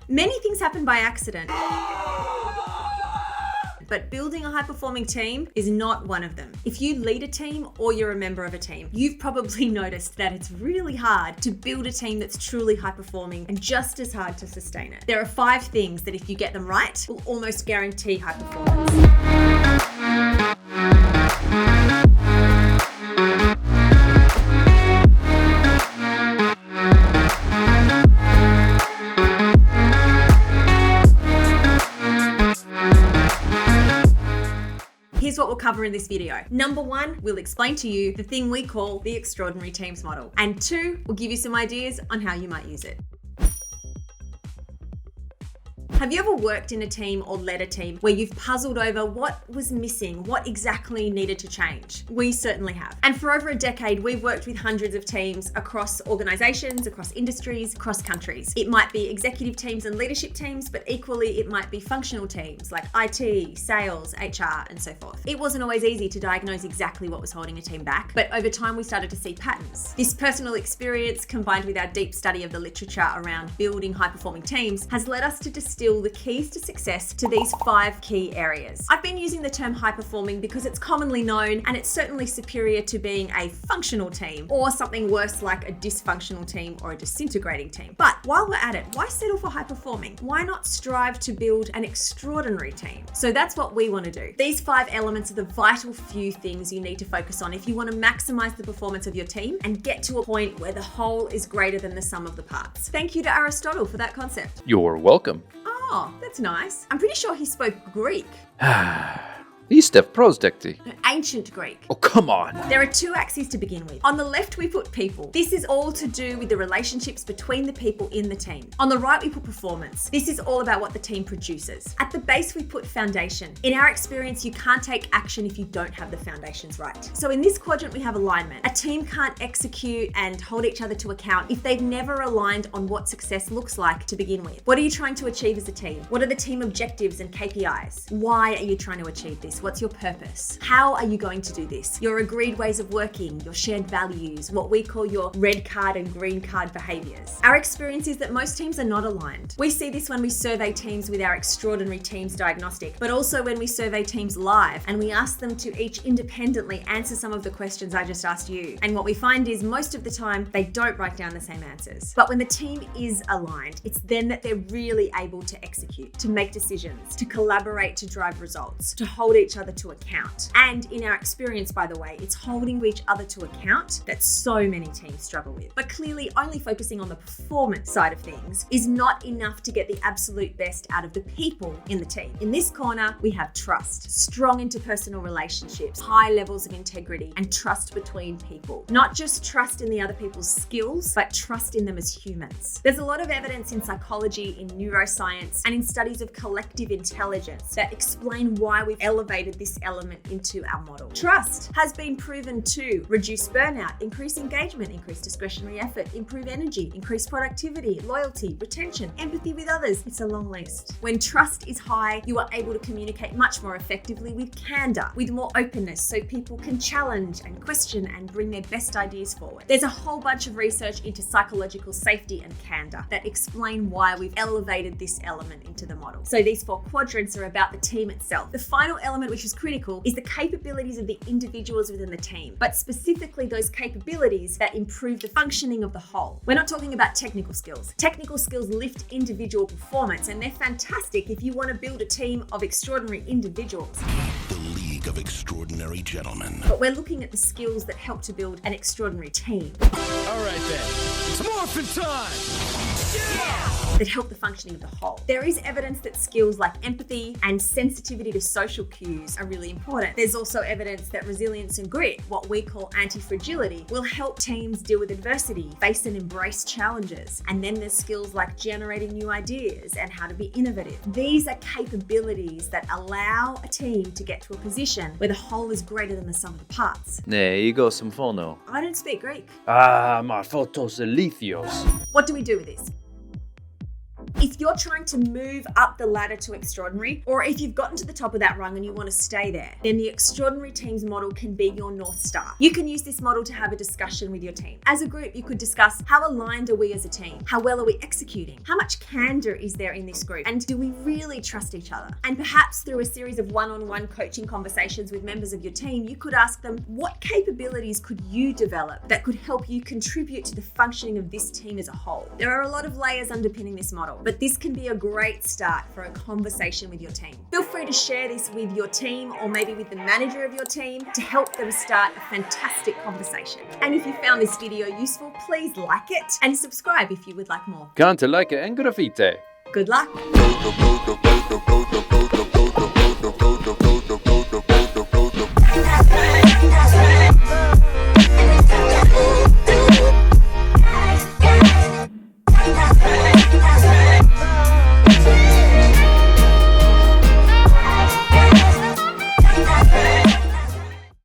Many things happen by accident. But building a high-performing team is not one of them. If you lead a team or you're a member of a team, you've probably noticed that it's really hard to build a team that's truly high-performing and just as hard to sustain it. There are 5 things that if you get them right, will almost guarantee high performance. Here's what we'll cover in this video. Number 1, we'll explain to you the thing we call the extraordinary teams model. And 2, we'll give you some ideas on how you might use it. Have you ever worked in a team or led a team where you've puzzled over what was missing, what exactly needed to change? We certainly have. And for over a decade, we've worked with hundreds of teams across organizations, across industries, across countries. It might be executive teams and leadership teams, but equally it might be functional teams like IT, sales, HR, and so forth. It wasn't always easy to diagnose exactly what was holding a team back, but over time we started to see patterns. This personal experience, combined with our deep study of the literature around building high-performing teams, has led us to distill the keys to success to these 5 key areas. I've been using the term high performing because it's commonly known and it's certainly superior to being a functional team or something worse like a dysfunctional team or a disintegrating team. But while we're at it, why settle for high performing? Why not strive to build an extraordinary team? So that's what we want to do. These 5 elements are the vital few things you need to focus on if you want to maximize the performance of your team and get to a point where the whole is greater than the sum of the parts. Thank you to Aristotle for that concept. You're welcome. Oh, that's nice. I'm pretty sure he spoke Greek. Istev prosdekti. Ancient Greek. Oh, come on. There are 2 axes to begin with. On the left, we put people. This is all to do with the relationships between the people in the team. On the right, we put performance. This is all about what the team produces. At the base, we put foundation. In our experience, you can't take action if you don't have the foundations right. So in this quadrant, we have alignment. A team can't execute and hold each other to account if they've never aligned on what success looks like to begin with. What are you trying to achieve as a team? What are the team objectives and KPIs? Why are you trying to achieve this? What's your purpose? How are you going to do this? Your agreed ways of working, your shared values, what we call your red card and green card behaviors. Our experience is that most teams are not aligned. We see this when we survey teams with our extraordinary teams diagnostic, but also when we survey teams live and we ask them to each independently answer some of the questions I just asked you. And what we find is most of the time they don't write down the same answers. But when the team is aligned, it's then that they're really able to execute, to make decisions, to collaborate, to drive results, to hold each other to account. And in our experience, by the way, it's holding each other to account that so many teams struggle with. But clearly, only focusing on the performance side of things is not enough to get the absolute best out of the people in the team. In this corner, we have trust, strong interpersonal relationships, high levels of integrity, and trust between people. Not just trust in the other people's skills, but trust in them as humans. There's a lot of evidence in psychology, in neuroscience, and in studies of collective intelligence that explain why we've elevated this element into our model. Trust has been proven to reduce burnout, increase engagement, increase discretionary effort, improve energy, increase productivity, loyalty, retention, empathy with others. It's a long list. When trust is high, you are able to communicate much more effectively with candor, with more openness, so people can challenge and question and bring their best ideas forward. There's a whole bunch of research into psychological safety and candor that explain why we've elevated this element into the model. So these 4 quadrants are about the team itself. The final element, which is critical, is the capabilities of the individuals within the team, but specifically those capabilities that improve the functioning of the whole. We're not talking about technical skills. Technical skills lift individual performance, and they're fantastic if you want to build a team of extraordinary individuals. The League of Extraordinary Gentlemen. But we're looking at the skills that help to build an extraordinary team. All right then, it's morphin' time! That help the functioning of the whole. There is evidence that skills like empathy and sensitivity to social cues are really important. There's also evidence that resilience and grit, what we call anti-fragility, will help teams deal with adversity, face and embrace challenges. And then there's skills like generating new ideas and how to be innovative. These are capabilities that allow a team to get to a position where the whole is greater than the sum of the parts. Ναι, Igor Symphono. I don't speak Greek. Ah, ma photos elithios. What do we do with this? If you're trying to move up the ladder to extraordinary, or if you've gotten to the top of that rung and you want to stay there, then the extraordinary teams model can be your North Star. You can use this model to have a discussion with your team. As a group, you could discuss how aligned are we as a team? How well are we executing? How much candor is there in this group? And do we really trust each other? And perhaps through a series of one-on-one coaching conversations with members of your team, you could ask them, what capabilities could you develop that could help you contribute to the functioning of this team as a whole? There are a lot of layers underpinning this model, but this can be a great start for a conversation with your team. Feel free to share this with your team or maybe with the manager of your team to help them start a fantastic conversation. And if you found this video useful, please like it and subscribe if you would like more. Cante, like and graffiti. Good luck. Go,